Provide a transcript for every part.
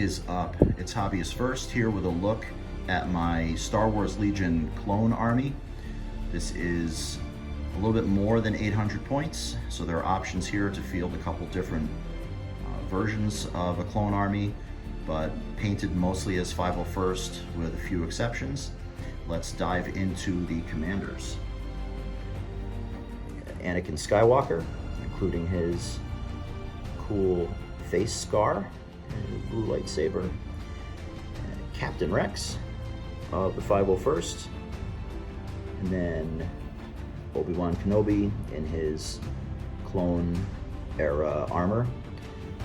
is up? It's Hobbyist First here with a look at my Star Wars Legion clone army. This is a little bit more than 800 points, so there are options here to field a couple different versions of a clone army, but painted mostly as 501st with a few exceptions. Let's dive into the commanders. Anakin Skywalker, including his cool face scar and his blue lightsaber. Captain Rex of the 501st. And then Obi-Wan Kenobi in his clone era armor.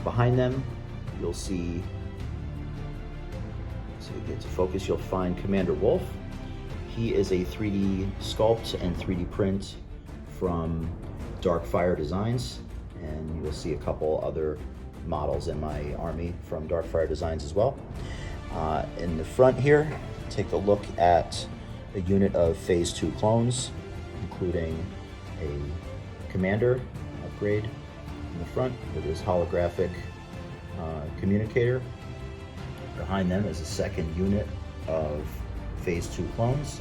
Behind them, you'll see, so we get to focus, you'll find Commander Wolf. He is a 3D sculpt and 3D print from Darkfire Designs, and you will see a couple other models in my army from Darkfire Designs as well. In the front here, take a look at a unit of Phase 2 clones, including a commander upgrade in the front with his holographic communicator. Behind them is a second unit of Phase 2 clones.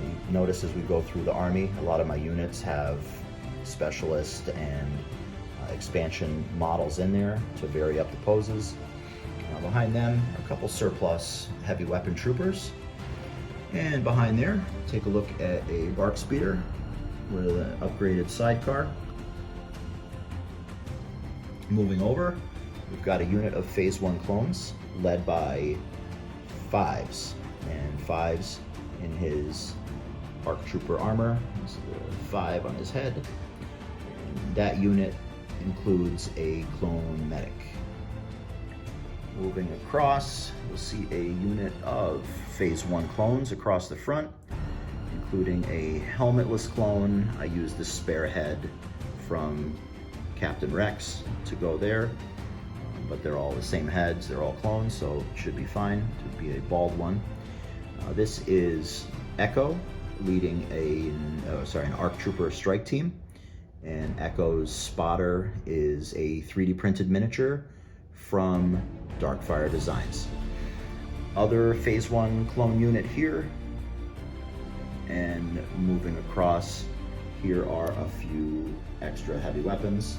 You notice as we go through the army, a lot of my units have specialist and expansion models in there to vary up the poses. Behind them are a couple surplus heavy weapon troopers. And behind there, take a look at a BARC speeder with an upgraded sidecar. Moving over, we've got a unit of Phase 1 clones led by Fives. And Fives in his BARC trooper armor, there's the 5 on his head. And that unit includes a clone medic. Moving across, you'll see a unit of Phase 1 clones across the front, including a helmetless clone. I used the spare head from Captain Rex to go there, but they're all the same heads, they're all clones, so it should be fine to be a bald one. This is Echo leading an ARC Trooper strike team, and Echo's spotter is a 3D printed miniature from Darkfire Designs. Other Phase 1 clone unit here, and moving across, here are a few extra heavy weapons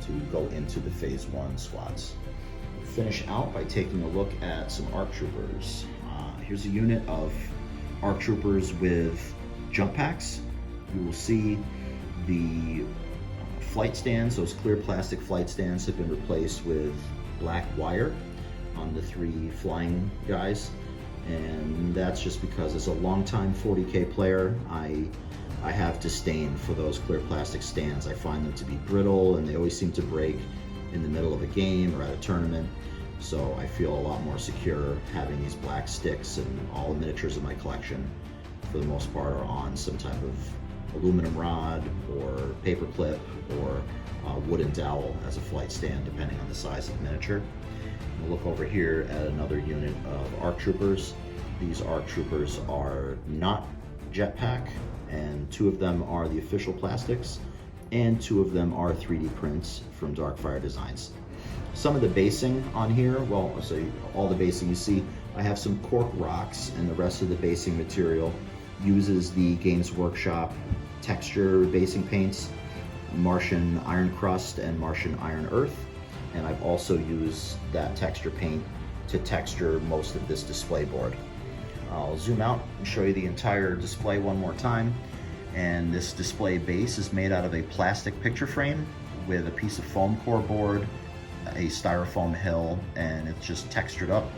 to go into the Phase 1 squads. Finish out by taking a look at some ARC Troopers. Here's a unit of ARC Troopers with jump packs. You will see the flight stands, those clear plastic flight stands, have been replaced with black wire on the 3 flying guys, and that's just because as a longtime 40K player, I have disdain for those clear plastic stands. I find them to be brittle, and they always seem to break in the middle of a game or at a tournament, so I feel a lot more secure having these black sticks, and all the miniatures in my collection for the most part are on some type of aluminum rod or paper clip or wooden dowel as a flight stand, depending on the size of the miniature. We'll look over here at another unit of ARC Troopers. These ARC Troopers are not jetpack, and 2 of them are the official plastics, and 2 of them are 3D prints from Darkfire Designs. Some of the basing on here, well, I'll say all the basing you see, I have some cork rocks, and the rest of the basing material uses the Games Workshop texture basing paints, Martian Iron Crust and Martian Iron Earth, and I've also used that texture paint to texture most of this display board. I'll zoom out and show you the entire display one more time, and this display base is made out of a plastic picture frame with a piece of foam core board, a styrofoam hill, and it's just textured up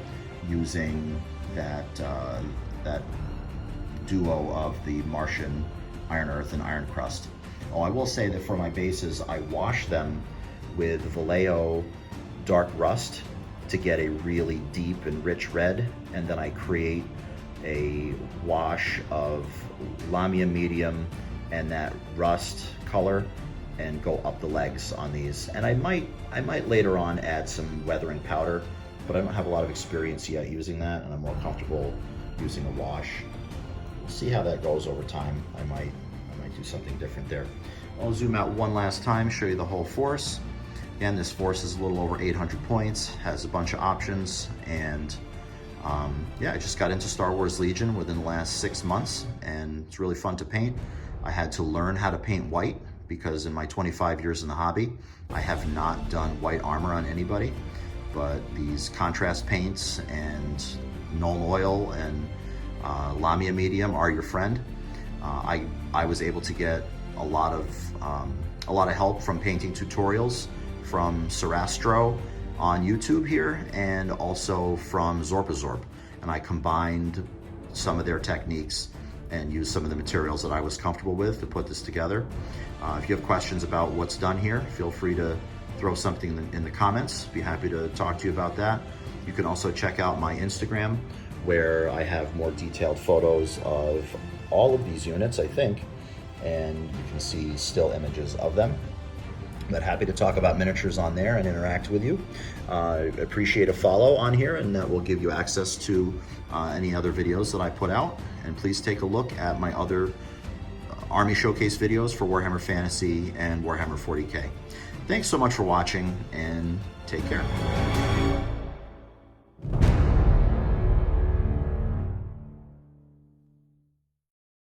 using that duo of the Martian Iron Earth and Iron Crust. Oh, I will say that for my bases, I wash them with Vallejo Dark Rust to get a really deep and rich red, and then I create a wash of Lamia Medium and that rust color and go up the legs on these. And I might later on add some weathering powder, but I don't have a lot of experience yet using that, and I'm more comfortable using a wash. We'll see how that goes over time. I might do something different there. I'll zoom out one last time, show you the whole force. Again, this force is a little over 800 points, has a bunch of options, and yeah, I just got into Star Wars Legion within the last 6 months, and it's really fun to paint. I had to learn how to paint white because in my 25 years in the hobby, I have not done white armor on anybody, but these contrast paints and Null Oil and Lamia Medium are your friend. I was able to get a lot of help from painting tutorials from Sorastro on YouTube here, and also from Zorpazorp. And I combined some of their techniques and used some of the materials that I was comfortable with to put this together. If you have questions about what's done here, feel free to throw something in the comments. Be happy to talk to you about that. You can also check out my Instagram, where I have more detailed photos of all of these units, I think, and you can see still images of them. But happy to talk about miniatures on there and interact with you. Appreciate a follow on here, and that will give you access to any other videos that I put out. And please take a look at my other Army Showcase videos for Warhammer Fantasy and Warhammer 40K. Thanks so much for watching, and take care.